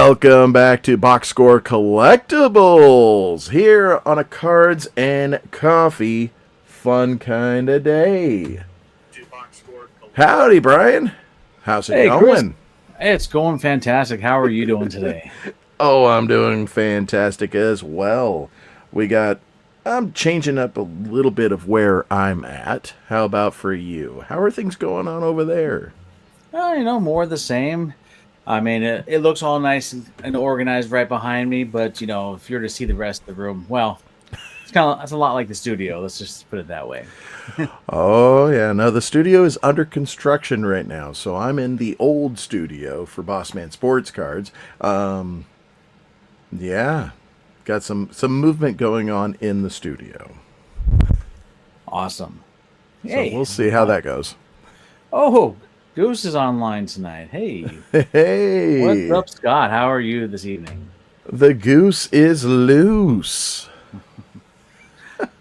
Welcome back to Box Score Collectibles here on a Cards and Coffee fun kind of day. Howdy, Brian. How's it Hey, Chris. going? It's going fantastic. How are you doing today? Oh, I'm doing fantastic as well. I'm changing up a little bit of where I'm at. How about for you? How are things going on over there? More of the same. I mean, it looks all nice and organized right behind me, but if you're to see the rest of the room, well, it's a lot like the studio. Let's just put it that way. Oh, yeah. No, the studio is under construction right now. So I'm in the old studio for Bossman Sports Cards. Yeah. Got some movement going on in the studio. Awesome. So Hey. we'll see how that goes. Oh, Goose is online tonight. Hey. Hey. What's up, Scott? How are you this evening? The goose is loose.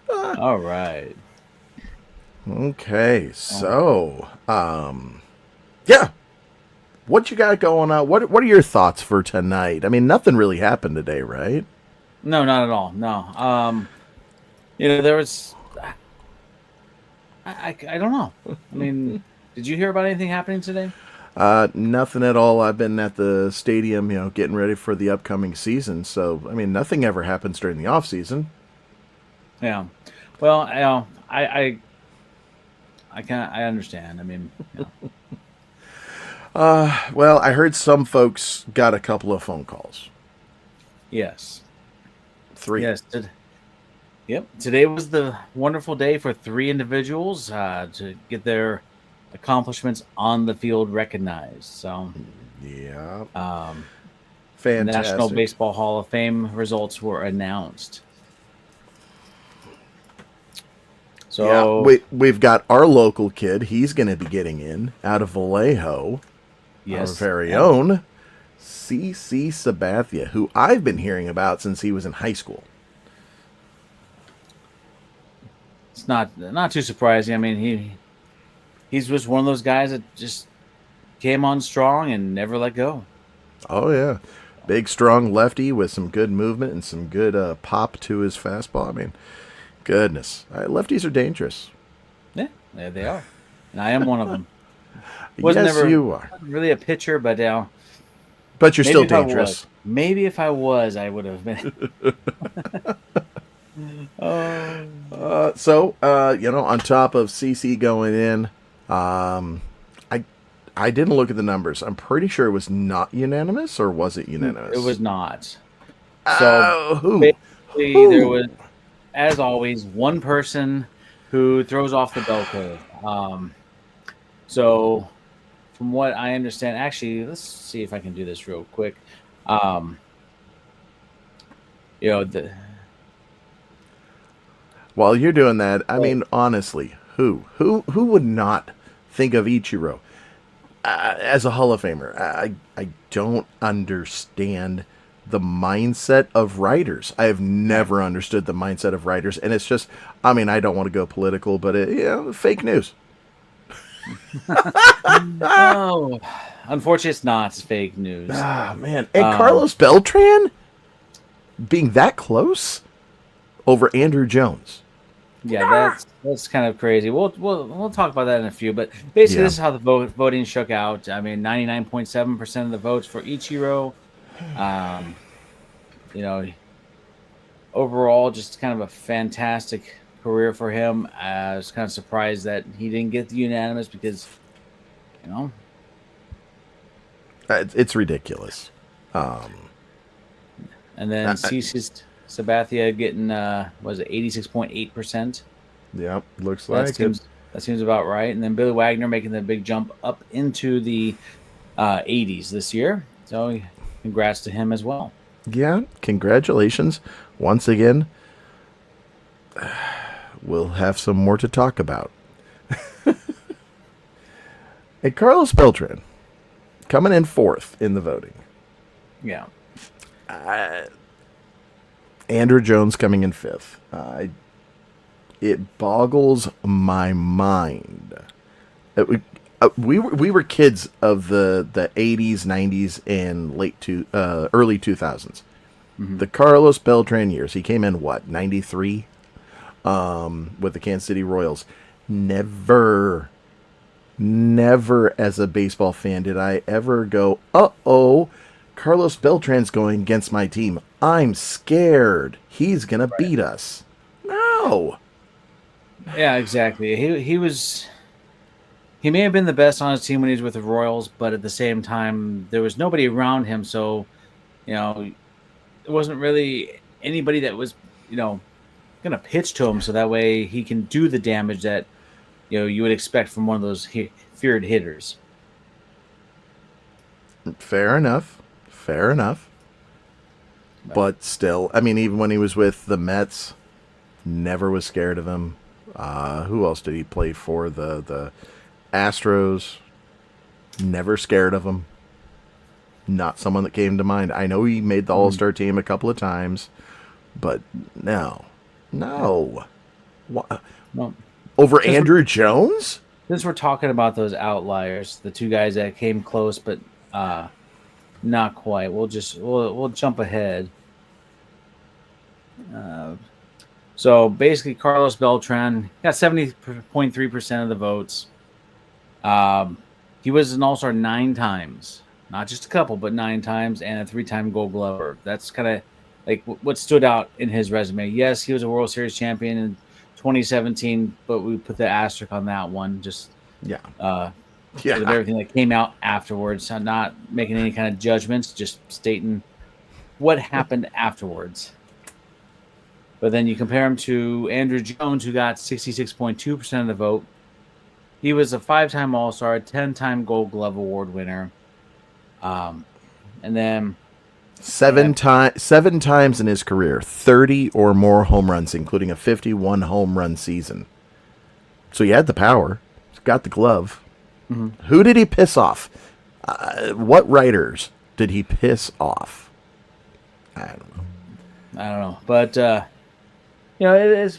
All right. Okay, so yeah. What you got going on? What are your thoughts for tonight? I mean, nothing really happened today, right? No, not at all. No. There was I don't know. I mean, did you hear about anything happening today? Nothing at all. I've been at the stadium, getting ready for the upcoming season. So, I mean, nothing ever happens during the off season. Yeah. Well, I understand. I mean, Well, I heard some folks got a couple of phone calls. yes. 3. Yes. Yep. Today was the wonderful day for 3 individuals to get their accomplishments on the field recognized. So, Yeah. the Fantastic. National Baseball Hall of Fame results were announced. So, yeah, we've got our local kid. He's going to be getting in out of Vallejo. yes, Our very own C.C. Sabathia, who I've been hearing about since he was in high school. it's not too surprising. I mean, he's just one of those guys that just came on strong and never let go. Oh, yeah. Big, strong lefty with some good movement and some good pop to his fastball. I mean, goodness. Lefties are dangerous. Yeah, there they are, and I am one of them. You are. Really a pitcher, but But you're maybe still if I dangerous. was. Maybe if I was, I would have been. On top of CC going in, I didn't look at the numbers. I'm pretty sure it was not unanimous, or was it unanimous? It was not. So, who? Basically, there was, as always, one person who throws off the bell curve. So, from what I understand, actually, let's see if I can do this real quick. While you're doing that, I mean, honestly, who would not think of Ichiro as a Hall of Famer? I don't understand the mindset of writers. I have never understood the mindset of writers, and it's just, I mean, I don't want to go political, but fake news. Oh, unfortunately, it's not fake news. Ah, man. And Carlos Beltran being that close over Andrew Jones. Yeah, that's kind of crazy. We'll talk about that in a few, but basically, Yeah. this is how the voting shook out. I mean, 99.7% of the votes for Ichiro. Overall, just kind of a fantastic career for him. I was kind of surprised that he didn't get the unanimous because, It's ridiculous. and then CC Sabathia getting was it 86.8%? Yep, looks like That seems about right. And then Billy Wagner making the big jump up into the 80s this year. So congrats to him as well. Yeah, congratulations. Once again, we'll have some more to talk about. And Carlos Beltran coming in 4th in the voting. Yeah. Andrew Jones coming in 5th. It boggles my mind. we were kids of the 80s, 90s, and early 2000s. Mhm. The Carlos Beltran years. He came in what, 93 with the Kansas City Royals. Never as a baseball fan did I ever go, "Uh-oh, Carlos Beltran's going against my team. I'm scared. He's going to beat us." No. Yeah, exactly. He may have been the best on his team when he was with the Royals, but at the same time, there was nobody around him, so there wasn't really anybody that was going to pitch to him, so that way he can do the damage that you would expect from one of those feared hitters. Fair enough. Fair enough. But still, I mean, even when he was with the Mets, never was scared of him. Who else did he play for? The Astros. Never scared of him. Not someone that came to mind. I know he made the All-Star team a couple of times, but no. Well, Over Andrew Jones? since we're talking about those outliers, the two guys that came close but not quite, we'll jump ahead. So basically, Carlos Beltran got 70.3% of the votes. He was an All-Star 9 times, not just a couple, but 9 times, and a 3-time Gold Glover. That's kind of like what stood out in his resume. Yes, he was a World Series champion in 2017, but we put the asterisk on that one. Just Yeah. because of everything that came out afterwards. I'm not making any kind of judgments, just stating what happened afterwards. But then you compare him to Andrew Jones, who got 66.2% of the vote. He was a 5-time All-Star, 10-time Gold Glove Award winner. And then 7 times in his career, 30 or more home runs, including a 51 home run season. So he had the power. He's got the glove. Mm-hmm. Who did he piss off? What writers did he piss off? I don't know. But it is.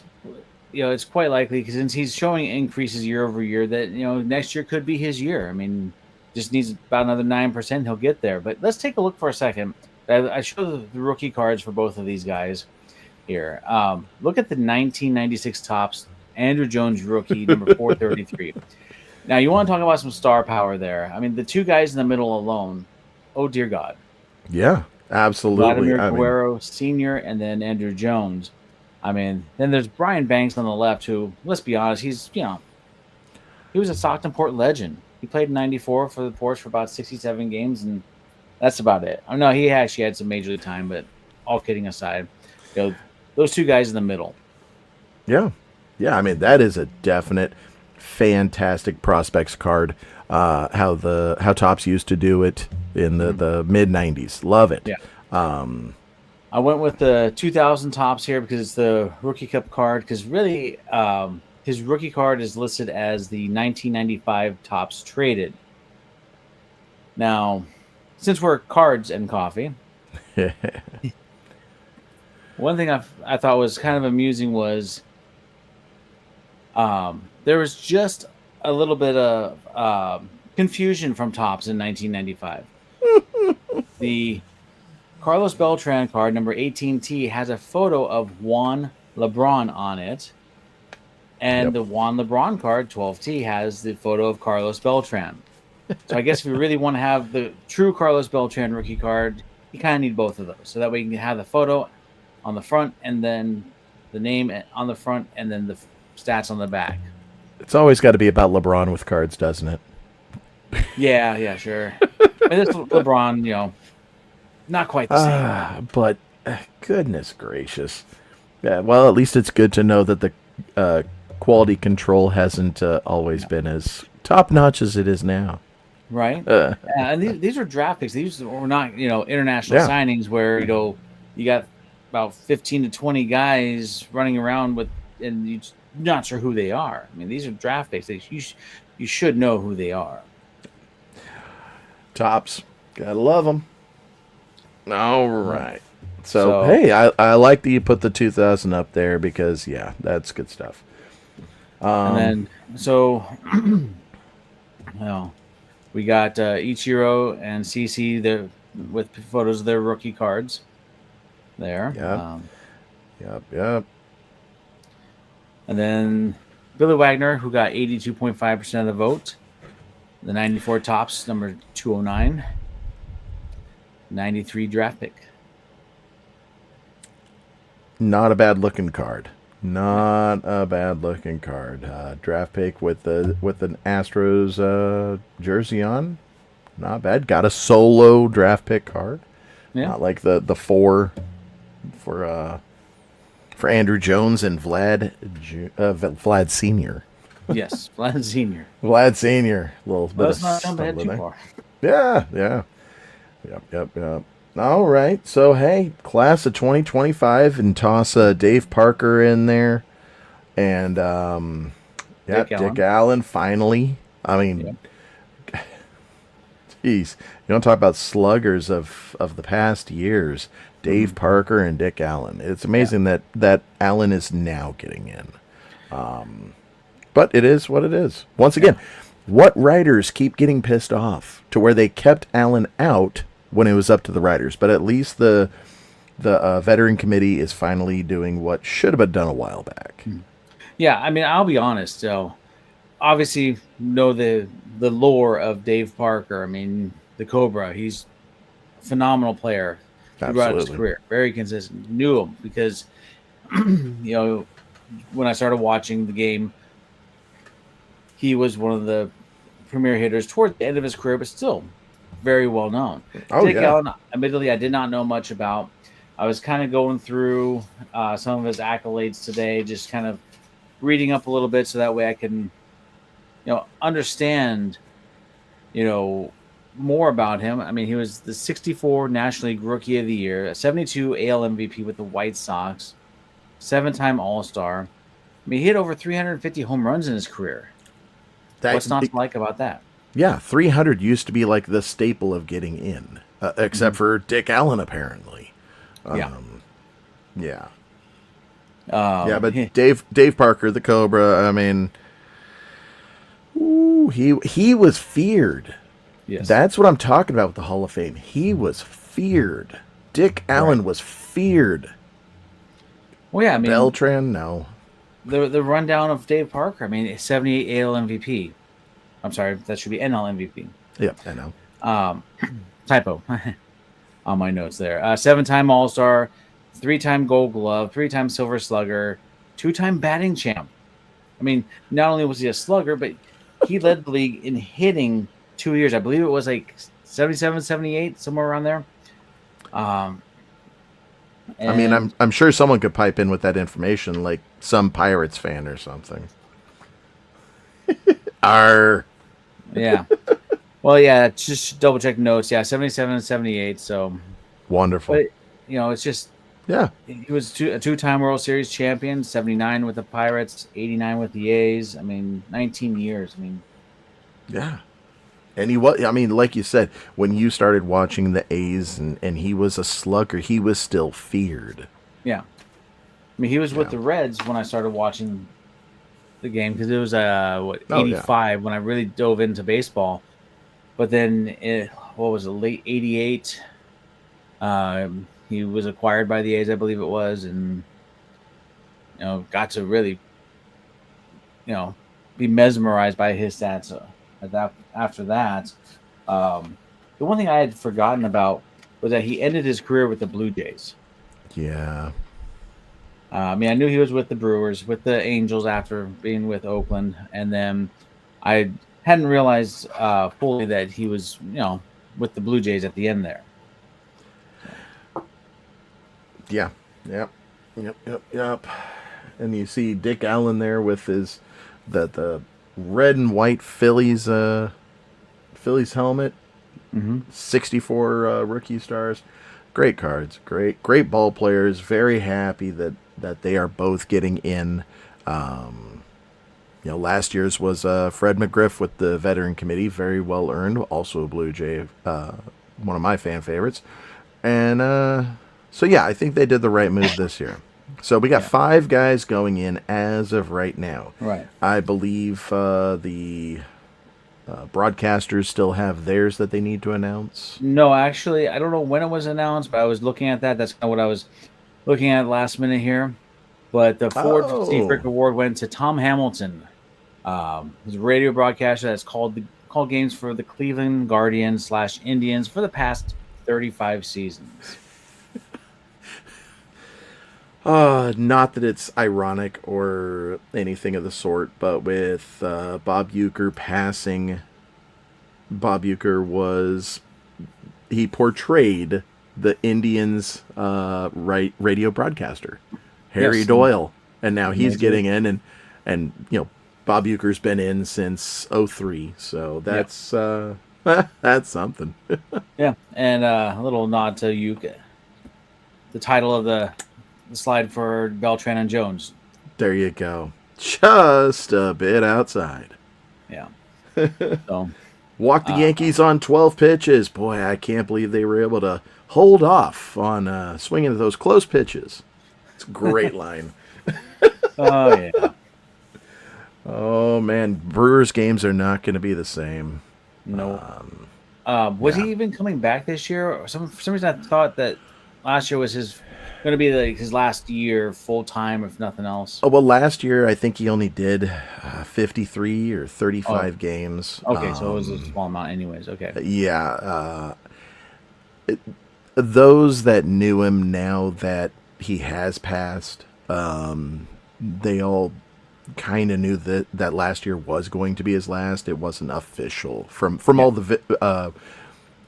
It's quite likely because since he's showing increases year over year, that next year could be his year. I mean, just needs about another 9%. He'll get there. But let's take a look for a second. I showed the rookie cards for both of these guys here. Look at the 1996 Topps Andrew Jones rookie, number 433. Now, you want to talk about some star power there. I mean, the two guys in the middle alone, oh, dear God. Yeah, absolutely. Vladimir Guerrero Sr. and then Andrew Jones. I mean, then there's Brian Banks on the left who, let's be honest, he was a Stockton-Port legend. He played in 94 for the Ports for about 67 games, and that's about it. I know he actually had some major league time, but all kidding aside, those two guys in the middle. Yeah. I mean, that is a definite, fantastic prospects card. How Topps used to do it in the mid '90s. Love it. Yeah. I went with the 2000 Topps here because it's the Rookie Cup card. Because really, his rookie card is listed as the 1995 Topps traded. Now, since we're cards and coffee, one thing I thought was kind of amusing was there was just a little bit of confusion from Topps in 1995. The Carlos Beltran card, number 18T, has a photo of Juan LeBron on it. And the Juan LeBron card, 12T, has the photo of Carlos Beltran. So I guess if we really want to have the true Carlos Beltran rookie card, you kind of need both of those. So that way you can have the photo on the front and then the name on the front and then the stats on the back. It's always got to be about LeBron with cards, doesn't it? Yeah, sure. I mean, this LeBron, not quite the same. But goodness gracious. Yeah, well, at least it's good to know that the quality control hasn't always been as top-notch as it is now. Right. And these are draft picks. These were not, international signings where, you got about 15 to 20 guys running around with, and you're not sure who they are. I mean, these are draft picks. You should know who they are. Topps. Gotta love them. All right. So hey, I like that you put the 2000 up there because, that's good stuff. And then, so Well, we got Ichiro and CC there with photos of their rookie cards there. Yep. Yep. And then Billy Wagner, who got 82.5% of the vote. The 94 tops, number 209. 93 draft pick. Not a bad looking card. Not a bad looking card. Draft pick with an Astros jersey on. Not bad. Got a solo draft pick card. Yeah. Not like the four for Andrew Jones and Vlad Senior. Yes, Vlad Senior. Vlad Senior. A little bit Let's of not jump ahead too stumbling far. there. Yeah. Yep. All right. So, hey, class of 2025, and toss Dave Parker in there. And, Dick Allen, finally. I mean, geez. You don't talk about sluggers of the past years. Dave Parker and Dick Allen. It's amazing that Allen is now getting in. But it is what it is. Once again, what writers keep getting pissed off to where they kept Allen out when it was up to the writers? But at least the veteran committee is finally doing what should have been done a while back. Yeah, I mean, I'll be honest. So, obviously, know the lore of Dave Parker. I mean, the Cobra. He's a phenomenal player throughout his career. Very consistent. Knew him because, when I started watching the game, he was one of the premier hitters toward the end of his career, but still very well known. Dick Allen, admittedly, I did not know much about. I was kind of going through some of his accolades today, just kind of reading up a little bit so that way I can, understand, more about him. I mean, he was the 64 National League Rookie of the Year, a 72 AL MVP with the White Sox, 7-time All-Star. I mean, he hit over 350 home runs in his career. What's not to like about that? Yeah, 300 used to be like the staple of getting in, except for Dick Allen, apparently. Yeah, but Dave Parker, the Cobra, I mean, he was feared. Yes. That's what I'm talking about with the Hall of Fame. He was feared. Dick Allen was feared. Well, yeah, I mean, Beltran, no. The rundown of Dave Parker. I mean, 78 AL MVP. I'm sorry, that should be NL MVP. Yep, I know. Typo on my notes there. 7-time All-Star, 3-time Gold Glove, 3-time Silver Slugger, 2-time batting champ. I mean, not only was he a slugger, but he led the league in hitting 2 years. I believe it was like 77, 78, somewhere around there. I mean, I'm sure someone could pipe in with that information, like some Pirates fan or something. Yeah. Well, yeah, just double check notes. Yeah, 77 and 78. So wonderful. But, it's just he was a 2-time World Series champion, 79 with the Pirates, 89 with the A's. I mean, 19 years. I mean, yeah. And he was, I mean, like you said, when you started watching the A's and he was a slugger, he was still feared. Yeah. I mean, he was with the Reds when I started watching the game because it was 85 when I really dove into baseball. But then late 88? He was acquired by the A's, I believe it was, and got to really be mesmerized by his stats. After that, the one thing I had forgotten about was that he ended his career with the Blue Jays. Yeah. I mean, I knew he was with the Brewers, with the Angels after being with Oakland, and then I hadn't realized fully that he was, with the Blue Jays at the end there. Yeah. Yep. And you see Dick Allen there with his the red and white Phillies helmet. 64 rookie stars. Great cards. Great ball players. Very happy that they are both getting in. Last year's was Fred McGriff with the veteran committee. Very well earned. Also a Blue Jay. One of my fan favorites. And so, yeah, I think they did the right move this year. So we got 5 guys going in as of right now. Right. I believe the broadcasters still have theirs that they need to announce? No, actually, I don't know when it was announced, but I was looking at that. That's kind of what I was looking at last minute here. But the Ford Steve Frick Oh, Award went to Tom Hamilton. He's a radio broadcaster that's called games for the Cleveland Guardians / Indians for the past 35 seasons. not that it's ironic or anything of the sort, but with Bob Uecker passing, Bob Uecker he portrayed the Indians' radio broadcaster, Harry Yes, Doyle, and now he's amazing. getting in, and Bob Uecker's been in since '03, so Yep. that's that's something. Yeah, and a little nod to you. The title of the slide for Beltran and Jones. There you go, just a bit outside. Yeah. So Walk the Yankees on 12 pitches. Boy, I can't believe they were able to hold off on swinging at those close pitches. It's a great line. oh yeah. Oh, man. Brewers games are not going to be the same. No. Was yeah. he even coming back this year? Or for some reason, I thought that last year was going to be like his last year full time, if nothing else. Oh, well, last year I think he only did 53 or 35 Oh, games. okay, so it was a small amount, anyways. Okay. Yeah. Those that knew him now that he has passed, they all kind of knew that last year was going to be his last. It wasn't official from Yeah. all the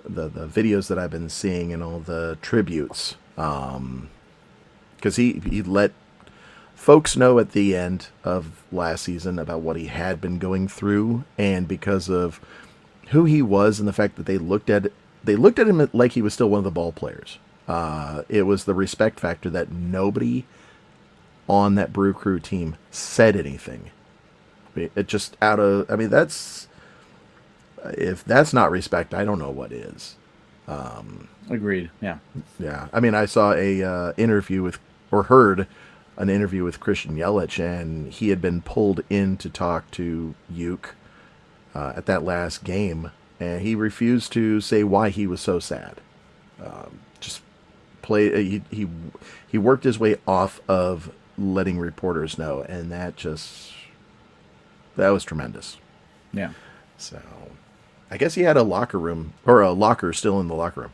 videos that I've been seeing and all the tributes. Because he let folks know at the end of last season about what he had been going through, and because of who he was and the fact that they looked at him like he was still one of the ball players. It was the respect factor that nobody on that Brew Crew team said anything. It just that's, if that's not respect, I don't know what is. Agreed. Yeah. Yeah, I mean, I saw a interview with, or heard an interview with Christian Yelich, and he had been pulled in to talk to Uke at that last game, and he refused to say why he was so sad. Just play. He worked his way off of letting reporters know, and that was tremendous. Yeah. So, I guess he had a locker room, or a locker still in the locker room.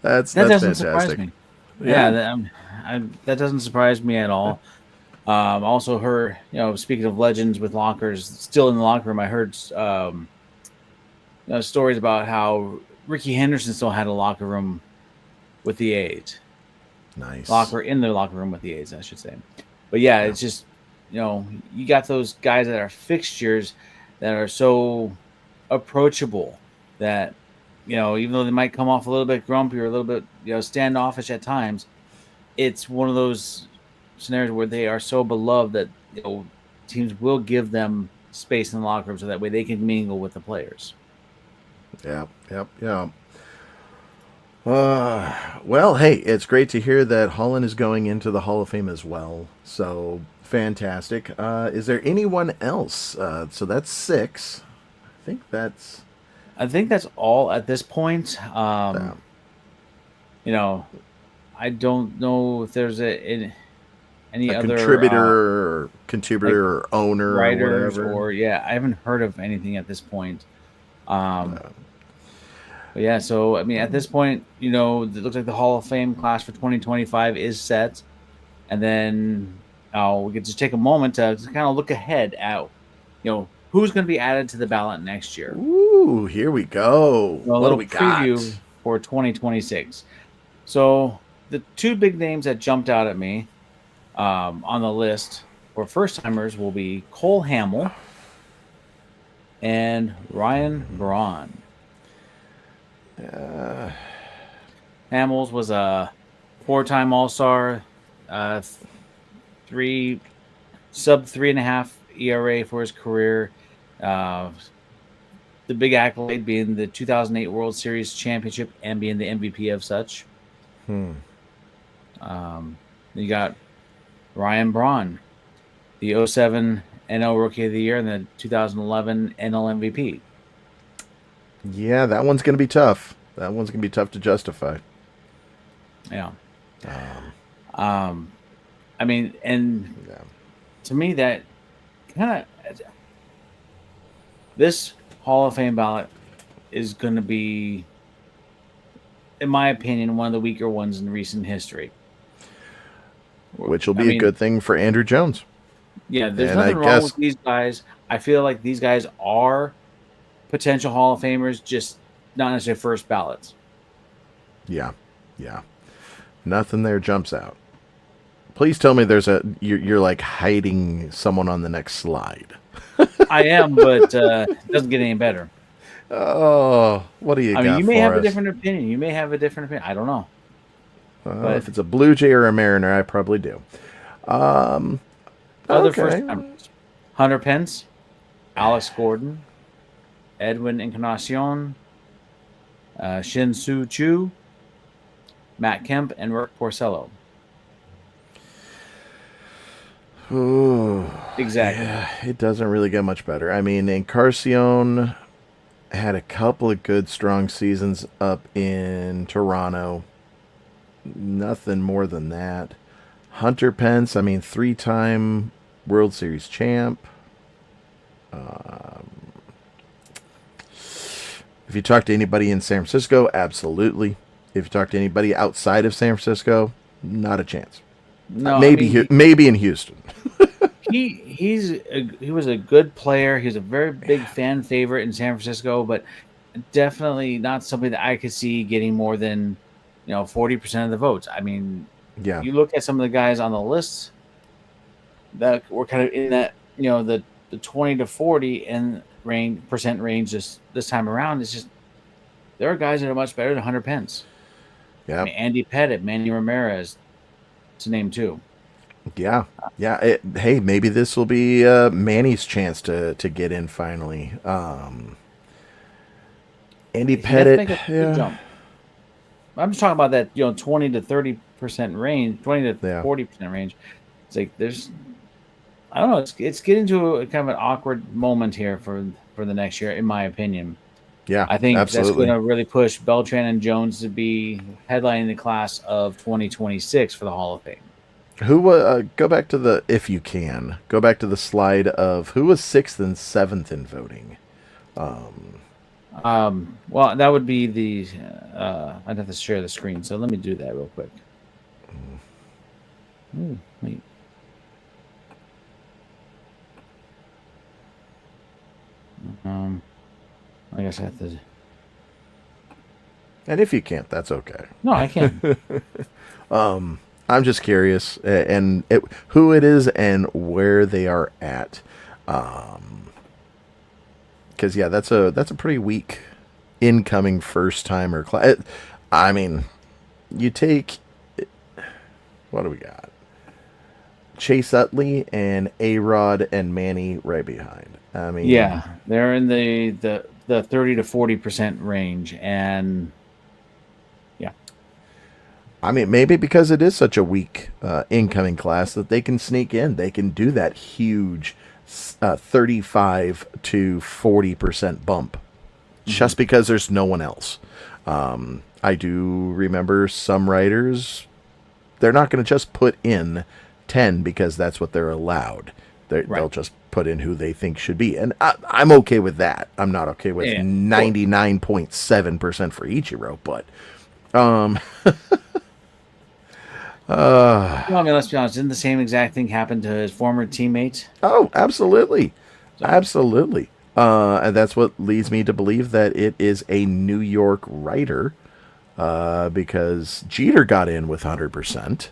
That's doesn't fantastic. surprise me. Yeah, that doesn't surprise me at all. Also heard, speaking of legends with lockers still in the locker room, I heard stories about how Ricky Henderson still had a locker room with the A's. Nice. In their locker room with the A's, I should say. But yeah, it's just, you got those guys that are fixtures that are so approachable that, even though they might come off a little bit grumpy or a little bit, standoffish at times, it's one of those scenarios where they are so beloved that, teams will give them space in the locker room so that way they can mingle with the players. Yeah. Well, hey, it's great to hear that Holland is going into the Hall of Fame as well. So fantastic. Is there anyone else? So that's 6. I think that's all at this point. I don't know if there's any other contributor or owner writers or whatever. I haven't heard of anything at this point. But yeah, so at this point, it looks like the Hall of Fame class for 2025 is set, and then we could just take a moment to kind of look ahead at who's going to be added to the ballot next year. Ooh, here we go. What do we preview got for 2026? So the two big names that jumped out at me on the list for first timers will be Cole Hamill and Ryan Braun. Hamels was a 4-time All-Star, sub 3.5 ERA for his career. The big accolade being the 2008 World Series championship and being the MVP of such. You got Ryan Braun, the 07 NL Rookie of the Year and the 2011 NL MVP. Yeah, that one's going to be tough. That one's going to be tough to justify. Yeah. I mean, and Yeah. to me, that kind of this Hall of Fame ballot is going to be, in my opinion, one of the weaker ones in recent history. Which will be a good thing for Andrew Jones. Yeah, there's And I nothing wrong guess with these guys. I feel like these guys are potential Hall of Famers, just not necessarily first ballots. Yeah. Nothing there jumps out. Please tell me you're like hiding someone on the next slide. I am, but it doesn't get any better. Oh, what do you got you may for have us? a different opinion. You may have a different opinion. I don't know. But if it's a Blue Jay or a Mariner, I probably do. other Okay. first Hunter Pence, Alex Gordon, Edwin Encarnacion, Shin Soo Chu, Matt Kemp, and Rick Porcello. Ooh, Exactly. yeah, it doesn't really get much better. I mean, Encarnacion had a couple of good, strong seasons up in Toronto. Nothing more than that. Hunter Pence, I mean, 3-time World Series champ. If you talk to anybody in San Francisco, absolutely. If you talk to anybody outside of San Francisco, not a chance. No, maybe in Houston. he was a good player. He was a very big fan favorite in San Francisco, but definitely not somebody that I could see getting more than 40% of the votes. I mean, Yeah. you look at some of the guys on the list that were kind of in that the 20 to 40 and percent range this time around. It's just there are guys that are much better than Hunter Pence. Yeah. I mean, Andy Pettitte, Manny Ramirez, to name two. Yeah. Hey, maybe this will be Manny's chance to get in finally. Andy Pettitte. Jump. I'm just talking about that 20 to 30% range, 20 to 40% range. It's like I don't know. It's getting to a kind of an awkward moment here for the next year, in my opinion. Yeah, I think absolutely. that's going to really push Beltran and Jones to be headlining the class of 2026 for the Hall of Fame. Who go back to if you can go back to the slide of who was 6th and 7th in voting. Well, that would be the. I'd have to share the screen, so let me do that real quick. Ooh, wait. I guess I have to. And if you can't, that's okay. No, I can. I'm just curious, and who it is and where they are at. Because that's a pretty weak incoming first timer class. I mean, you take what do we got? Chase Utley and A-Rod and Manny right behind. I mean, yeah, they're in the 30 to 40% range, and yeah. I mean, maybe because it is such a weak incoming class that they can sneak in. They can do that huge 35 to 40% bump just because there's no one else. I do remember some writers, they're not going to just put in 10 because that's what they're allowed. They'll just put in who they think should be. And I'm okay with that. I'm not okay with 99.7% for Ichiro, but I mean, let's be honest. Didn't the same exact thing happen to his former teammate? Oh, absolutely. Absolutely. And that's what leads me to believe that it is a New York writer because Jeter got in with 100%.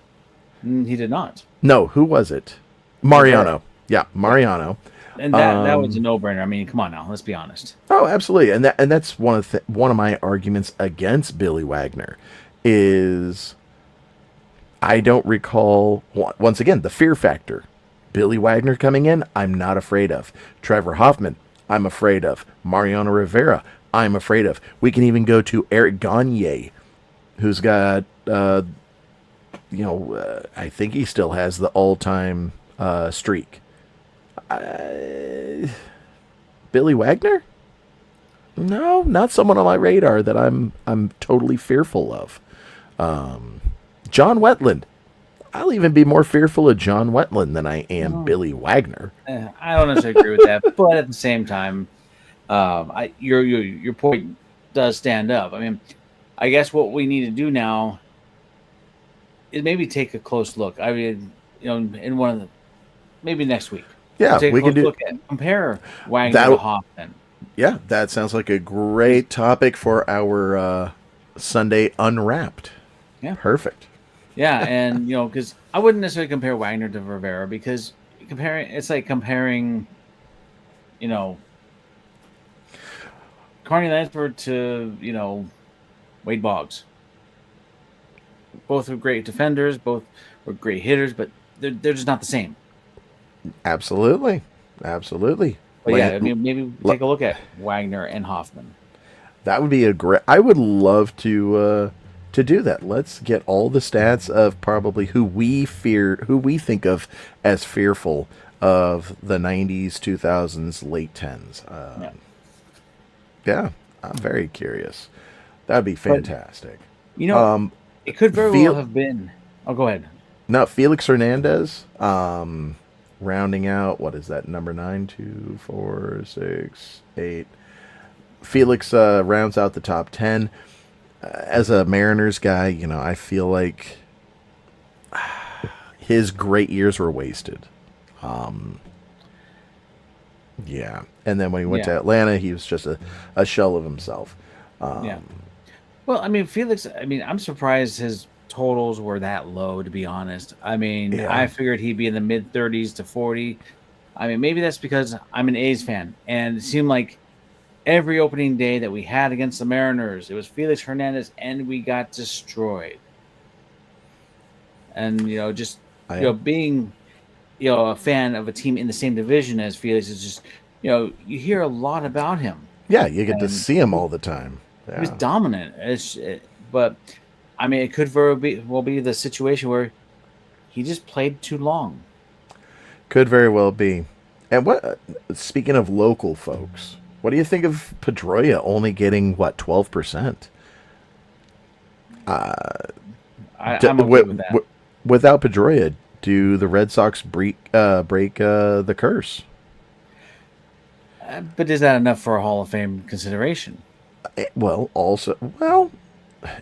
He did not. No, who was it? Mariano. Yeah, Mariano. And that was a no-brainer. I mean, come on now. Let's be honest. Oh, absolutely. And that's one of my arguments against Billy Wagner is I don't recall, once again, the fear factor. Billy Wagner coming in, I'm not afraid of. Trevor Hoffman, I'm afraid of. Mariano Rivera, I'm afraid of. We can even go to Eric Gagne, who's got, I think he still has the all-time streak. Billy Wagner? No, not someone on my radar that I'm totally fearful of. John Wetland. I'll even be more fearful of John Wetland than I am Billy Wagner. I don't necessarily agree with that, but at the same time, your point does stand up. I mean, I guess what we need to do now is maybe take a close look. I mean, in one of the maybe next week, Yeah, take a we can close do look at compare Wagner to that. Hoffman. Yeah, that sounds like a great topic for our Sunday Unwrapped. Yeah, Perfect. yeah, and because I wouldn't necessarily compare Wagner to Rivera because it's like comparing, you know, Carney Lansford to Wade Boggs. Both were great defenders, both were great hitters, but they're just not the same. Absolutely. Absolutely. But yeah, I mean, maybe take a look at Wagner and Hoffman. That would be a great. I would love to do that. Let's get all the stats of probably who we think of as fearful of the 90s, 2000s, late 10s. Yeah, I'm very curious. That'd be fantastic. But, it could very well have been. Oh, go ahead. No, Felix Hernandez. Rounding out, what is that? Number 9, 2, 4, 6, 8. Felix rounds out the top 10. As a Mariners guy, I feel like his great years were wasted. Yeah. And then when he went to Atlanta, he was just a shell of himself. Yeah. Well, I mean, Felix, I'm surprised his totals were that low, to be honest. I mean, I figured he'd be in the mid 30s to 40. I mean, maybe that's because I'm an A's fan, and it seemed like every opening day that we had against the Mariners, it was Felix Hernandez, and we got destroyed. And being a fan of a team in the same division as Felix is just you hear a lot about him. Yeah, you get to see him all the time. Yeah. He was dominant. But I mean, it could very well be the situation where he just played too long. Could very well be. And speaking of local folks, what do you think of Pedroia only getting 12%? I'm okay with that. Without Pedroia, do the Red Sox break the curse? But is that enough for a Hall of Fame consideration? Well,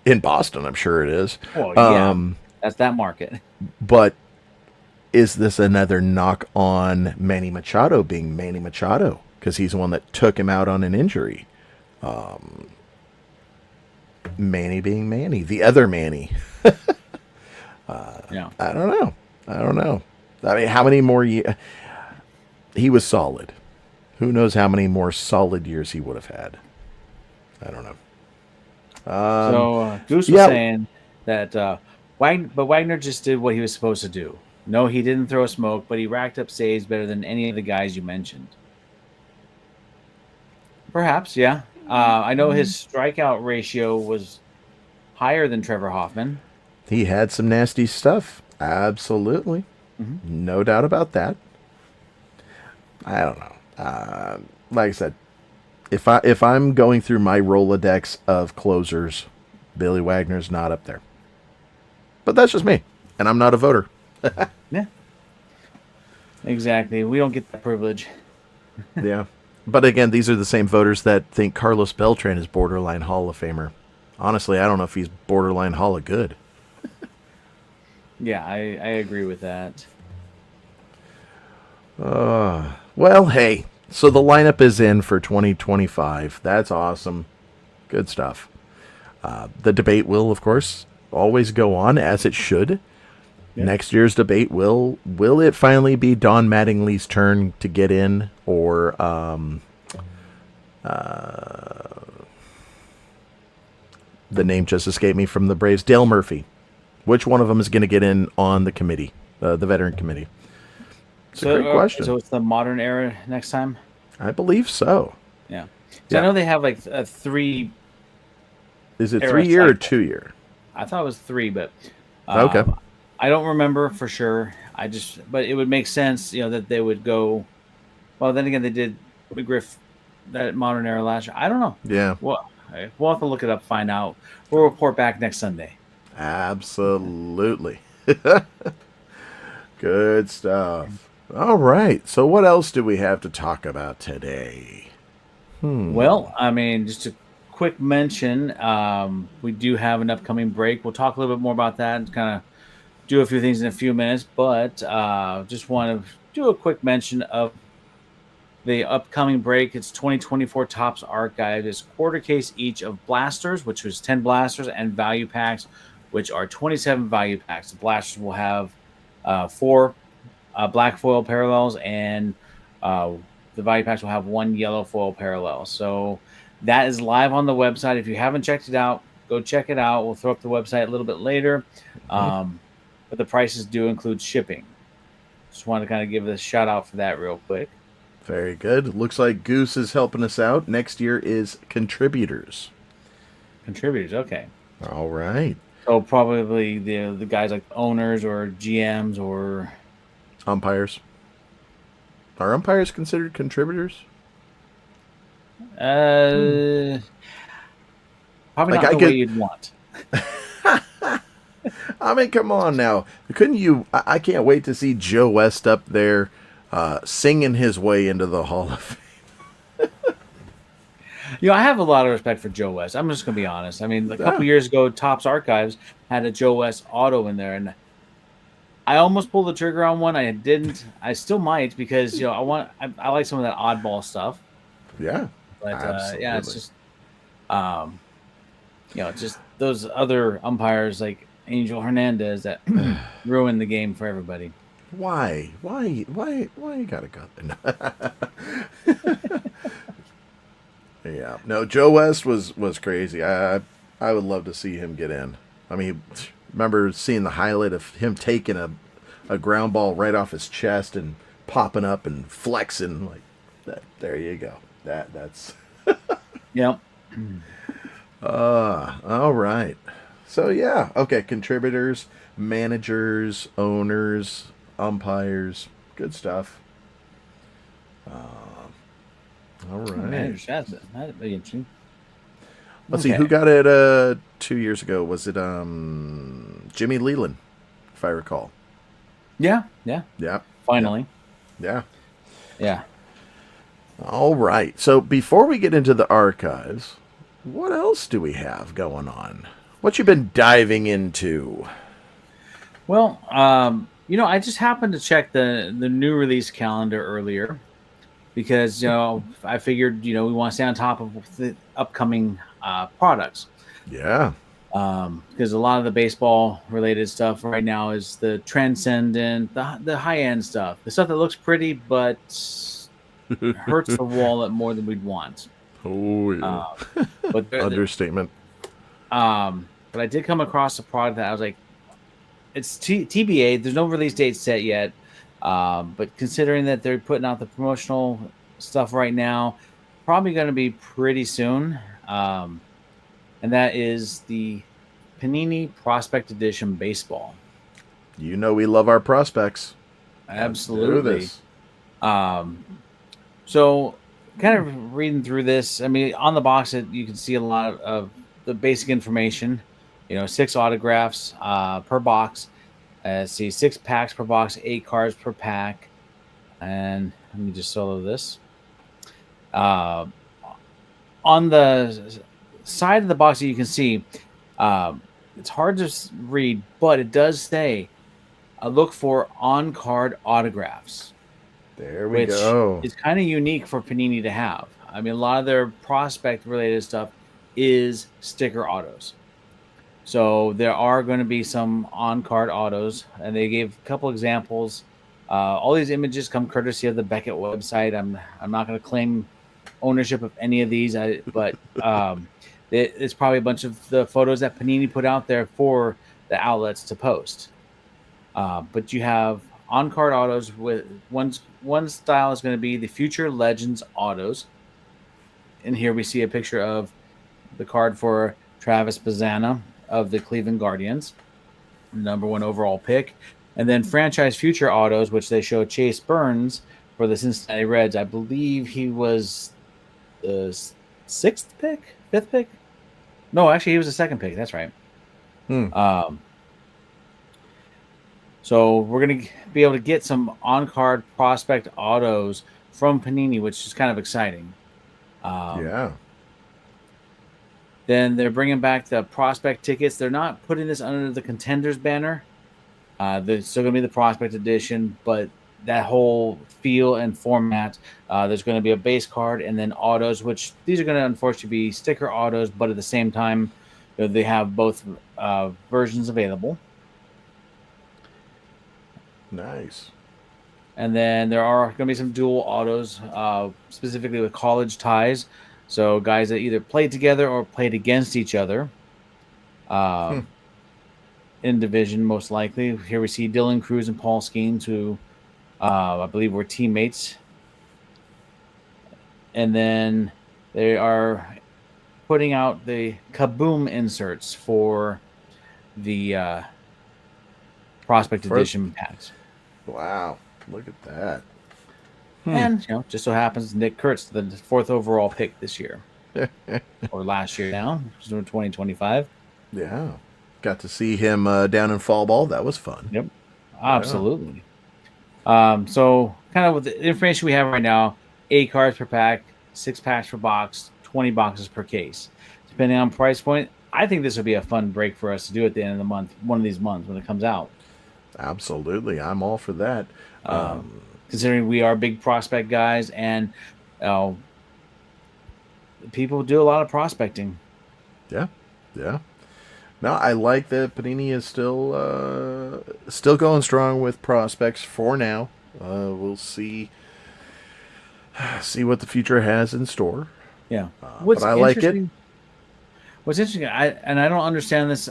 in Boston, I'm sure it is. Well, yeah, that's that market. But is this another knock on Manny Machado being Manny Machado? Because he's the one that took him out on an injury. Manny being Manny, the other Manny. Yeah. I don't know. I mean, how many more years? He was solid. Who knows how many more solid years he would have had? I don't know. So Goose was saying that Wagner just did what he was supposed to do. No, he didn't throw smoke, but he racked up saves better than any of the guys you mentioned. Perhaps, yeah. I know his strikeout ratio was higher than Trevor Hoffman. He had some nasty stuff. Absolutely. Mm-hmm. No doubt about that. I don't know. Like I said, if I'm going through my Rolodex of closers, Billy Wagner's not up there. But that's just me, and I'm not a voter. Yeah. Exactly. We don't get that privilege. Yeah. But again, these are the same voters that think Carlos Beltran is borderline Hall of Famer. Honestly, I don't know if he's borderline Hall of Good. Yeah, I agree with that. Well, hey, so the lineup is in for 2025. That's awesome. Good stuff. The debate will, of course, always go on, as it should. Yep. Next year's debate will it finally be Don Mattingly's turn to get in, or the name just escaped me from the Braves, Dale Murphy. Which one of them is going to get in on the committee, the veteran committee? It's a great question. So it's the modern era next time? I believe so. Yeah. So I know they have like a 3. Is it 3-year or 2-year? I thought it was 3, but okay. I don't remember for sure. But it would make sense, that they would go Well, then again, they did McGriff that modern era last year. I don't know. Yeah, Well, we'll have to look it up, find out. We'll report back next Sunday. absolutely. Good stuff. All right. So, what else do we have to talk about today? Well, I mean, just a quick mention. We do have an upcoming break. We'll talk a little bit more about that and kind of do a few things in a few minutes. But just want to do a quick mention of the upcoming break. It's 2024 Tops Archive. It's quarter case each of blasters, which was 10 blasters, and value packs, which are 27 value packs. The blasters will have 4 black foil parallels, and the value packs will have 1 yellow foil parallel. So that is live on the website. If you haven't checked it out, go check it out. We'll throw up the website a little bit later. But the prices do include shipping. Just want to kind of give a shout out for that real quick. Very good. Looks like Goose is helping us out. Next year is contributors. Contributors, okay. All right. So probably the guys like owners or GMs or Umpires. Are umpires considered contributors? probably Like, not the way you'd want. I mean, come on now. Couldn't you? I can't wait to see Joe West up there singing his way into the Hall of Fame. I have a lot of respect for Joe West. I'm just going to be honest. I mean, a couple years ago, Topps Archives had a Joe West auto in there, and I almost pulled the trigger on one. I didn't. I still might because I like some of that oddball stuff. Yeah, But absolutely. yeah, it's just just those other umpires like Angel Hernandez that ruined the game for everybody. Why you gotta go there? Yeah, no. Joe West was crazy. I would love to see him get in. I mean, remember seeing the highlight of him taking a ground ball right off his chest and popping up and flexing like that. There you go. That's. Yep. All right. So yeah, okay. Contributors, managers, owners, umpires, good stuff. All right. Managers, that'd be interesting. Let's see who got it 2 years ago. Was it Jimmy Leland, if I recall? Yeah. Yeah. Finally. Yeah. Yeah. All right. So before we get into the archives, what else do we have going on? What you been diving into? Well, I just happened to check the new release calendar earlier because I figured we want to stay on top of the upcoming products. Yeah. Because a lot of the baseball related stuff right now is the transcendent, the high end stuff, the stuff that looks pretty but hurts the wallet more than we'd want. Oh yeah. But Understatement. But I did come across a product that I was like, it's TBA. There's no release date set yet. But considering that they're putting out the promotional stuff right now, probably going to be pretty soon. And that is the Panini Prospect Edition Baseball. We love our prospects. Absolutely. So kind of reading through this, I mean, on the box, you can see a lot of the basic information. 6 autographs per box. See 6 packs per box, 8 cards per pack. And let me just solo this. On the side of the box that you can see, it's hard to read, but it does say, look for on-card autographs. There we go. It's kind of unique for Panini to have. I mean, a lot of their prospect-related stuff is sticker autos. So there are going to be some on-card autos, and they gave a couple examples. All these images come courtesy of the Beckett website. I'm not going to claim ownership of any of these, but it's probably a bunch of the photos that Panini put out there for the outlets to post. But you have on-card autos with one style is going to be the Future Legends autos. And here we see a picture of the card for Travis Bazzana of the Cleveland Guardians, #1 overall pick. And then franchise future autos, which they show Chase Burns for the Cincinnati Reds. I believe he was the fifth pick. No, actually, he was the second pick. That's right. So we're going to be able to get some on-card prospect autos from Panini, which is kind of exciting. Yeah. Then they're bringing back the prospect tickets. They're not putting this under the Contenders banner. There's still going to be the prospect edition, but that whole feel and format, there's going to be a base card and then autos, which these are going to unfortunately be sticker autos, but at the same time, they have both versions available. Nice. And then there are going to be some dual autos, specifically with college ties. So guys that either played together or played against each other in division, most likely. Here we see Dylan Cruz and Paul Skeens, who I believe were teammates. And then they are putting out the Kaboom inserts for the Prospect Edition packs. Wow, look at that. And, just so happens Nick Kurtz, the 4th overall pick this year. Or last year now, 2025. Yeah. Got to see him down in fall ball. That was fun. Yep. Absolutely. Yeah. So, kind of with the information we have right now, 8 cards per pack, 6 packs per box, 20 boxes per case. Depending on price point, I think this would be a fun break for us to do at the end of the month, one of these months when it comes out. Absolutely. I'm all for that. Considering we are big prospect guys and people do a lot of prospecting. Yeah. No, I like that Panini is still going strong with prospects for now. We'll see what the future has in store. Yeah. But I like it. What's interesting, I don't understand this.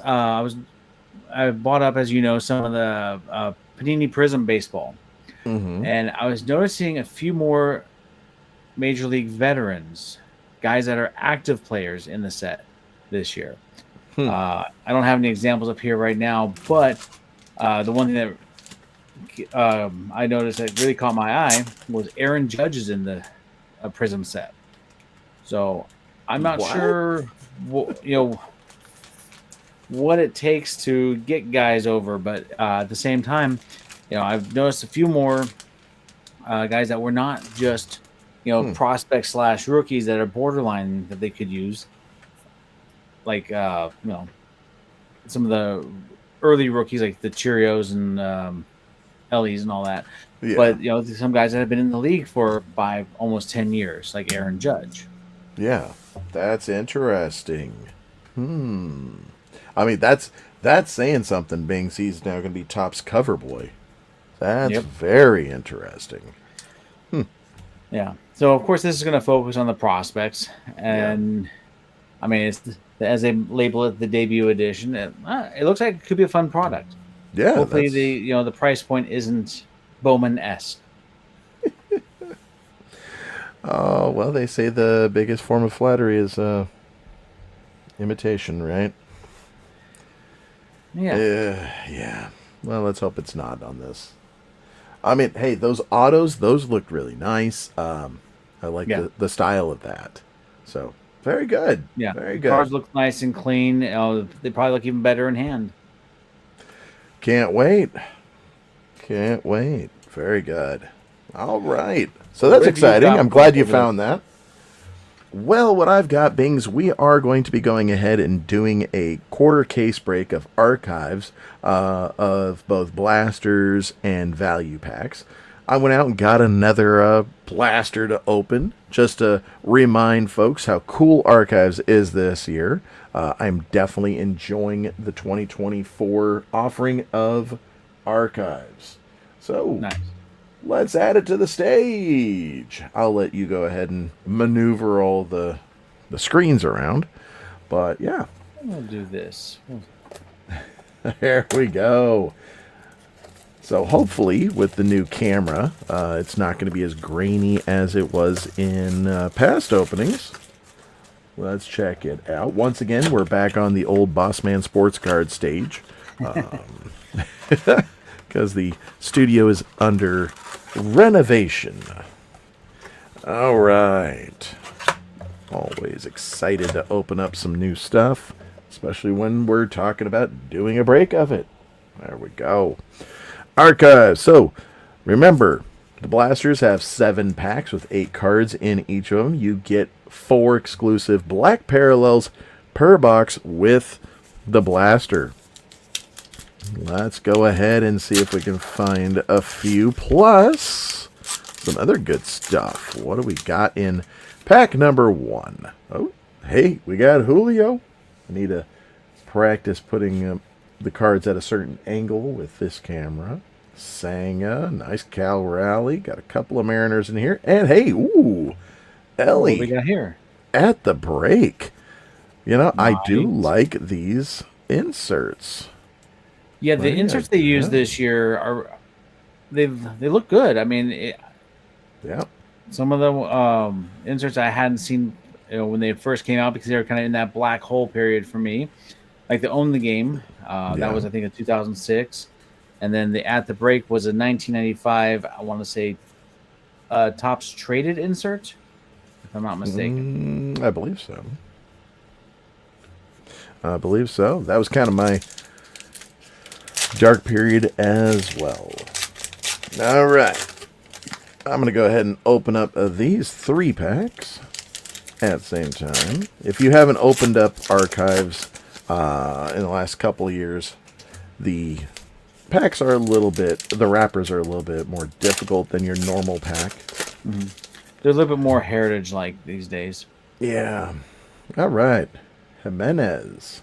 I bought up, as you know, some of the Panini Prism baseball. Mm-hmm. And I was noticing a few more Major League veterans, guys that are active players in the set this year. I don't have any examples up here right now, but the one thing that I noticed that really caught my eye was Aaron Judge is in the Prism set. So I'm not sure, what it takes to get guys over, but at the same time, I've noticed a few more guys that were not just, prospects / rookies that are borderline that they could use. Like, some of the early rookies, like the Cheerios and Ellies and all that. Yeah. But, some guys that have been in the league for almost 10 years, like Aaron Judge. Yeah, that's interesting. I mean, that's saying something, being he's now going to be Topps cover boy. That's very interesting. Yeah. So, of course, this is going to focus on the prospects. And, I mean, it's as they label it, the debut edition. It looks like it could be a fun product. Yeah. Hopefully, the price point isn't Bowman-esque. Oh, well, they say the biggest form of flattery is imitation, right? Yeah. Yeah. Well, let's hope it's not on this. I mean, hey, those autos, those looked really nice. I like the style of that. So, very good. Yeah. Very good. Cars look nice and clean. They probably look even better in hand. Can't wait. Very good. All right. So that's exciting. I'm glad you found that. Well, what I've got, Bings, we are going to be going ahead and doing a quarter case break of archives of both blasters and value packs. I went out and got another blaster to open just to remind folks how cool archives is this year. I'm definitely enjoying the 2024 offering of archives. So nice. Let's add it to the stage. I'll let you go ahead and maneuver all the screens around. But yeah. We'll do this. There we go. So hopefully with the new camera, it's not going to be as grainy as it was in past openings. Let's check it out. Once again, we're back on the old Bossman Sports Card stage. Because the studio is under renovation. All right. Always excited to open up some new stuff, especially when we're talking about doing a break of it. There we go. Archive. So, remember, the blasters have 7 packs with 8 cards in each of them. You get 4 exclusive black parallels per box with the blaster. Let's go ahead and see if we can find a few, plus some other good stuff. What do we got in pack number 1? Oh, hey, we got Julio. I need to practice putting the cards at a certain angle with this camera. Sanga, nice Cal Rally. Got a couple of Mariners in here. And hey, ooh, Ellie. What we got here? At the break. You know, Nice. I do like these inserts. Yeah, the inserts they use this year they look good. I mean, yeah, some of the inserts I hadn't seen, when they first came out, because they were kind of in that black hole period for me. Like the Own the Game, that was I think in 2006, and then the At the Break was a 1995. I want to say Topps Traded insert, if I'm not mistaken. I believe so. I believe so. That was kind of my dark period as well. All right. I'm going to go ahead and open up these 3 packs at the same time. If you haven't opened up archives in the last couple of years, the packs are the wrappers are a little bit more difficult than your normal pack. Mm-hmm. They're a little bit more heritage-like these days. Yeah. All right. Jimenez,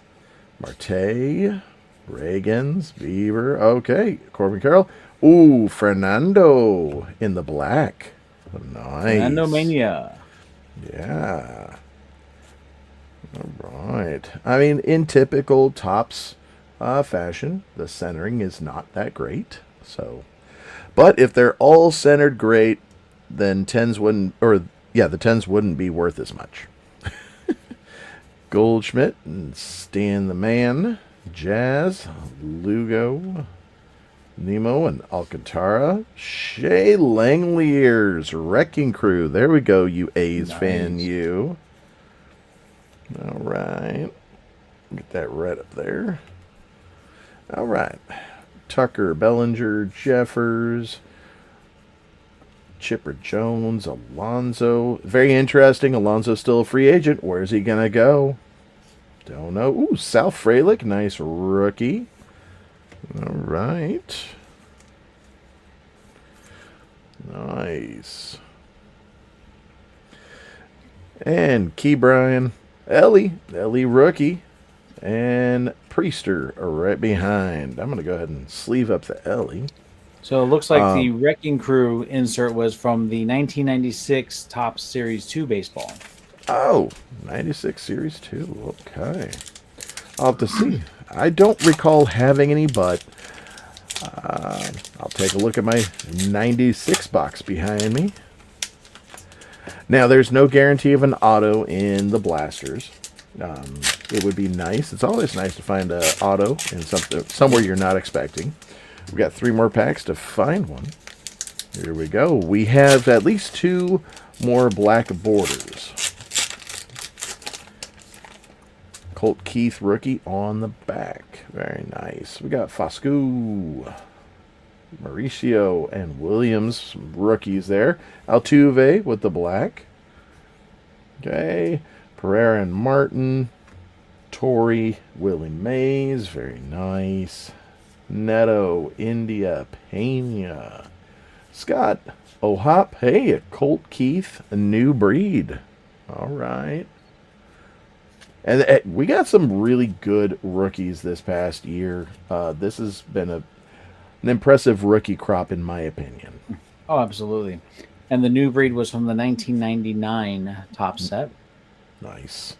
Marte, Reagans, Beaver. Okay. Corbin Carroll. Ooh, Fernando in the black. Nice. Fernando Mania. Yeah. All right. I mean, in typical Topps fashion, the centering is not that great. So, but if they're all centered great, then the 10s wouldn't be worth as much. Goldschmidt and Stan the Man, Jazz, Lugo, Nemo and Alcantara, Shea Langleers, Wrecking Crew. There we go, you A's fan, you. All right. Get that red up there. All right. Tucker, Bellinger, Jeffers, Chipper Jones, Alonso. Very interesting. Alonso's still a free agent. Where's he going to go? Don't know. Ooh, Sal Frelick. Nice rookie. All right. Nice. And Key Bryan. Ellie rookie. And Priester are right behind. I'm going to go ahead and sleeve up the Ellie. So it looks like the Wrecking Crew insert was from the 1996 Topps Series 2 baseball. Oh, 96 Series 2. Okay. I'll have to see. I don't recall having any, but I'll take a look at my 96 box behind me. Now, there's no guarantee of an auto in the blasters. It would be nice. It's always nice to find an auto in somewhere you're not expecting. We've got 3 more packs to find one. Here we go. We have at least 2 more black borders. Colt Keith rookie on the back. Very nice. We got Foscu, Mauricio, and Williams. Some rookies there. Altuve with the black. Okay. Pereira and Martin. Torrey, Willie Mays. Very nice. Neto, India, Pena. Scott O'Hop. Hey, a Colt Keith, a new breed. All right. And we got some really good rookies this past year. This has been an impressive rookie crop, in my opinion. Oh, absolutely. And the new breed was from the 1999 Top set. Nice.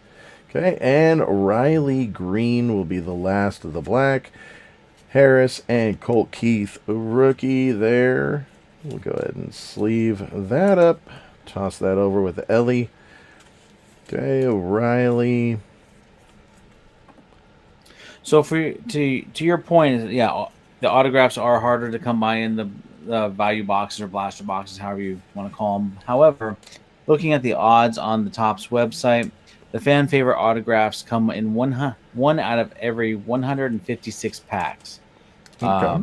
Okay, and Riley Green will be the last of the black. Harris and Colt Keith, rookie there. We'll go ahead and sleeve that up. Toss that over with Ellie. Okay, O'Reilly. So to your point, yeah, The autographs are harder to come by in the value boxes or blaster boxes, however you want to call them. However, looking at the odds on the Topps website, the fan favorite autographs come in one out of every 156 packs. Okay.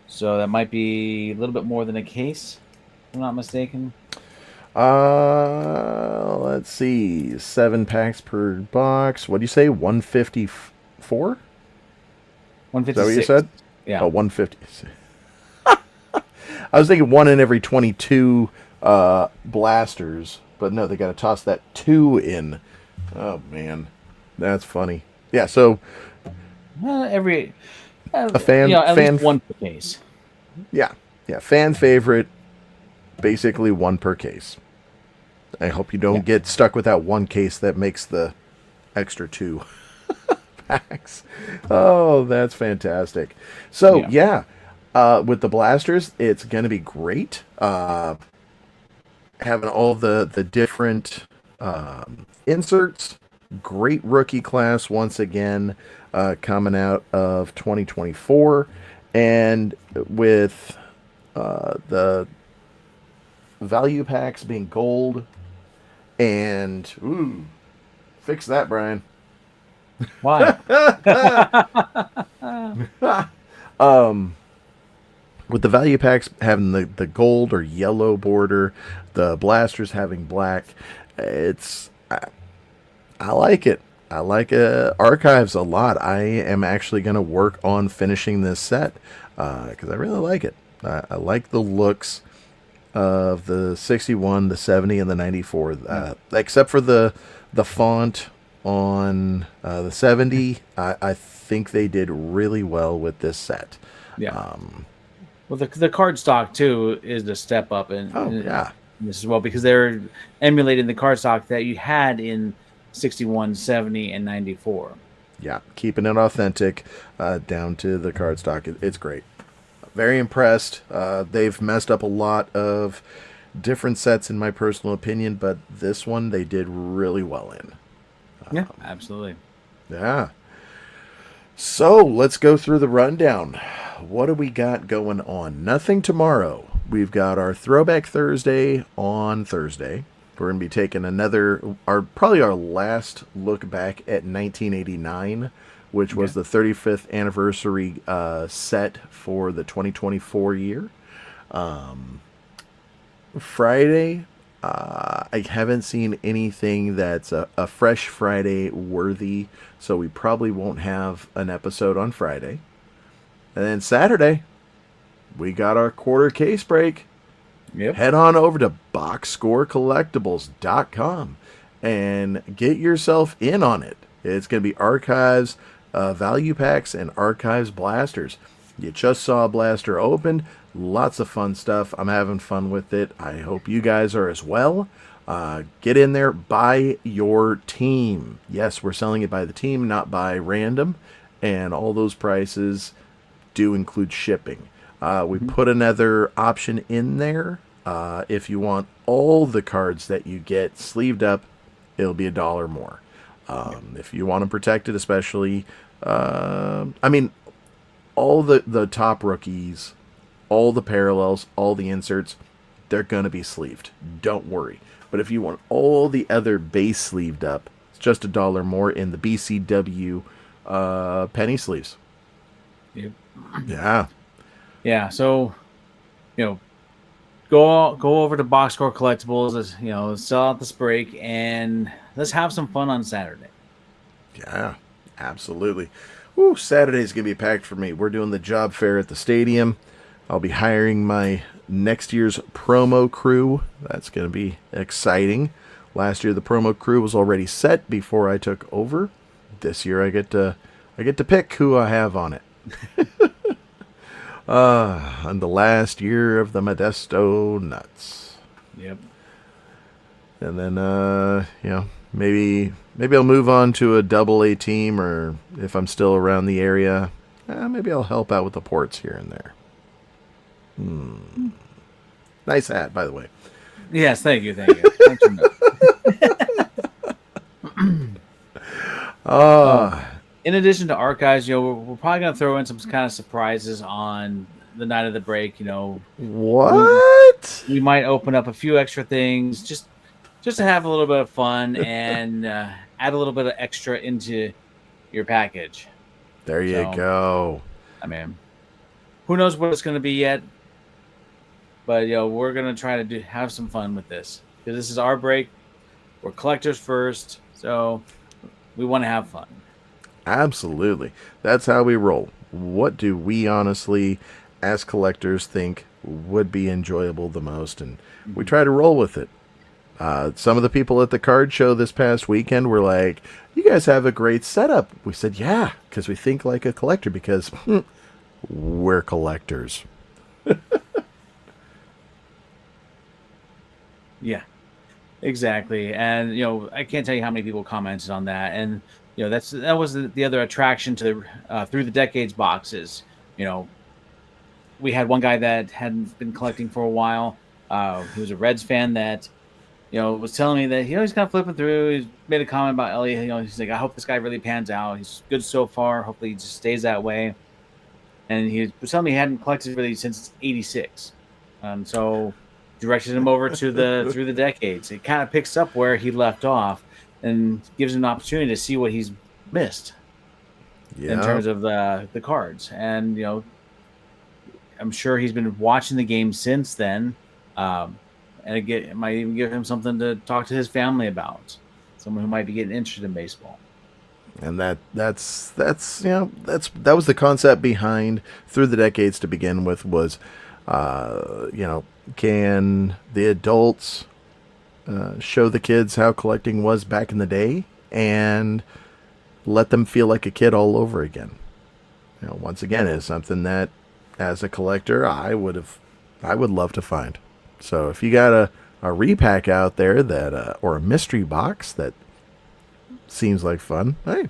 So that might be a little bit more than a case, if I'm not mistaken. Let's see. 7 packs per box. What do you say? 154? Is that what you 156. said? Yeah. Oh, 150. I was thinking 1 in every 22 blasters, but no, they got to toss that 2 in. Oh man, that's funny. Yeah, so Every a fan, at fan, least one per case. yeah, fan favorite, basically 1 per case. I hope you don't get stuck with that 1 case that makes the extra 2 packs. Oh, that's fantastic. So with the blasters, it's going to be great. Having all the different inserts. Great rookie class once again coming out of 2024. And with the value packs being gold. And, fix that, Brian. Why? With the value packs having the gold or yellow border, the blasters having black, I like it. I like Archives a lot. I am actually going to work on finishing this set because I really like it. I like the looks of the 61, the 70, and the 94. Except for the font on the 70, I think they did really well with this set. Yeah. Well, the card stock too is a step up, in this as well, because they're emulating the card stock that you had in 61, 70, and 94. Yeah, keeping it authentic down to the cardstock. It's great. Very impressed. They've messed up a lot of different sets in my personal opinion, but this one they did really well in. Yeah, absolutely. Yeah. So let's go through the rundown. What do we got going on? Nothing tomorrow. We've got our Throwback Thursday on Thursday. We're going to be taking probably our last look back at 1989, which was the 35th anniversary set for the 2024 year. Friday, I haven't seen anything that's a Fresh Friday worthy, so we probably won't have an episode on Friday. And then Saturday, we got our quarter case break. Yep. Head on over to boxscorecollectibles.com and get yourself in on it. It's going to be Archives, value packs, and Archives blasters. You just saw a blaster open. Lots of fun stuff. I'm having fun with it. I hope you guys are as well. Get in there, buy your team. Yes, we're selling it by the team, not by random. And all those prices do include shipping. We put another option in there. If you want all the cards that you get sleeved up, it'll be $1 more. If you want them protected, especially, all the top rookies, all the parallels, all the inserts, they're going to be sleeved. Don't worry. But if you want all the other base sleeved up, it's just $1 more in the BCW penny sleeves. Yep. Yeah. Yeah. So, go over to Box Score Collectibles. Sell out this break and let's have some fun on Saturday. Yeah, absolutely. Woo, Saturday's going to be packed for me. We're doing the job fair at the stadium. I'll be hiring my next year's promo crew. That's going to be exciting. Last year the promo crew was already set before I took over. This year I get to pick who I have on it. On the last year of the Modesto Nuts. Yep. And then maybe I'll move on to a AA team, or if I'm still around the area, maybe I'll help out with the ports here and there. Nice hat, by the way. Yes, thank you. Thanks for in addition to archives, we're probably gonna throw in some kind of surprises on the night of the break. We What? we might open up a few extra things just to have a little bit of fun and add a little bit of extra into your package. There you So, go. I mean, who knows what it's going to be yet? But we're going to try to have some fun with this because this is our break. We're collectors first, so we want to have fun. Absolutely. That's how we roll. What do we honestly, as collectors, think would be enjoyable the most? And we try to roll with it. Some of the people at the card show this past weekend were like, "You guys have a great setup." We said, "Yeah," because we think like a collector because we're collectors. Yeah, exactly. And I can't tell you how many people commented on that. And that was the other attraction to the through the decades boxes. You know, we had one guy that hadn't been collecting for a while. He was a Reds fan that was telling me that he's kind of flipping through. He's made a comment about Elliot. He's like, I hope this guy really pans out. He's good so far. Hopefully, he just stays that way. And he was telling me he hadn't collected really since '86. So directed him over to the through the decades. It kind of picks up where he left off and gives him an opportunity to see what he's missed in terms of the cards. And I'm sure he's been watching the game since then. And it might even give him something to talk to his family about. Someone who might be getting interested in baseball. And that was the concept behind Through the Decades to begin with was, can the adults show the kids how collecting was back in the day and let them feel like a kid all over again. Once again, is something that as a collector I would love to find. So if you got a repack out there that or a mystery box that seems like fun, hey,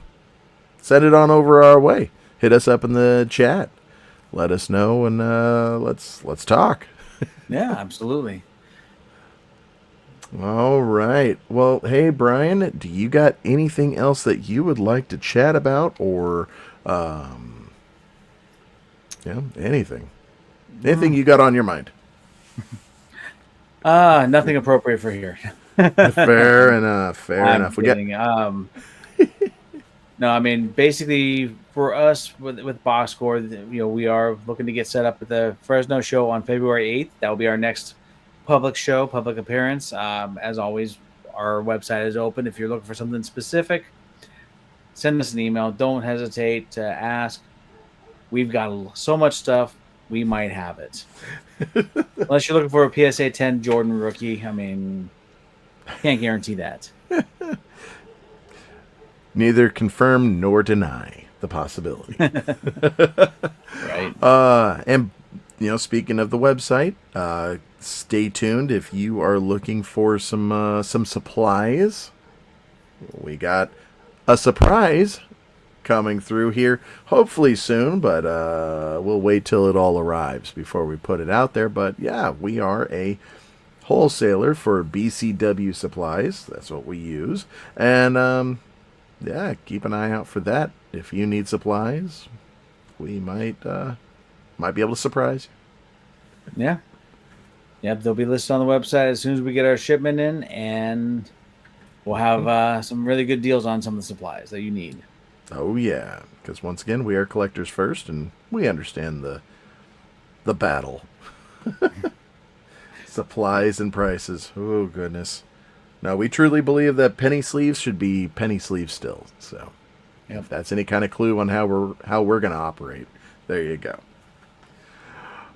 send it on over our way. Hit us up in the chat. Let us know and let's talk. Yeah, absolutely. All right. Well, hey Brian, do you got anything else that you would like to chat about or anything? Anything you got on your mind? Nothing appropriate for here. Fair enough. I'm kidding. No, I mean, basically for us with Box Score, we are looking to get set up at the Fresno show on February 8th. That will be our next public appearance. As always, our website is open. If you're looking for something specific, send us an email. Don't hesitate to ask. We've got so much stuff. We might have it. Unless you're looking for a PSA 10 Jordan rookie. I mean, can't guarantee that. Neither confirm nor deny the possibility. Right. And speaking of the website, stay tuned if you are looking for some supplies. We got a surprise coming through here, hopefully soon, but we'll wait till it all arrives before we put it out there. But yeah, we are a wholesaler for BCW supplies. That's what we use. And keep an eye out for that. If you need supplies, we might be able to surprise you. Yeah. Yep, they'll be listed on the website as soon as we get our shipment in, and we'll have some really good deals on some of the supplies that you need. Oh yeah, because once again, we are collectors first, and we understand the battle. Supplies and prices. Oh goodness. No, we truly believe that penny sleeves should be penny sleeves still. So, if that's any kind of clue on how we're going to operate, there you go.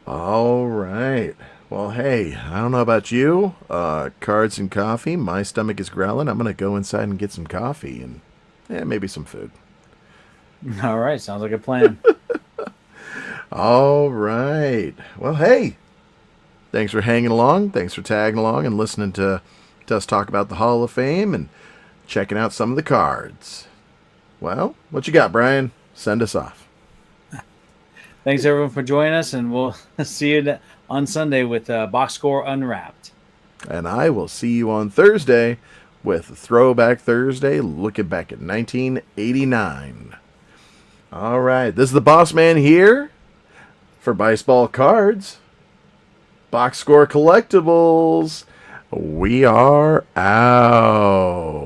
All right. Well, hey, I don't know about you. Cards and coffee. My stomach is growling. I'm going to go inside and get some coffee and maybe some food. All right. Sounds like a plan. All right. Well, hey, thanks for hanging along. Thanks for tagging along and listening to us talk about the Hall of Fame and checking out some of the cards. Well, what you got, Brian? Send us off. Thanks, everyone, for joining us, and we'll see you on Sunday with Box Score Unwrapped. And I will see you on Thursday with Throwback Thursday, looking back at 1989. All right. This is the Boss Man here for Baseball Cards. Box Score Collectibles. We are out.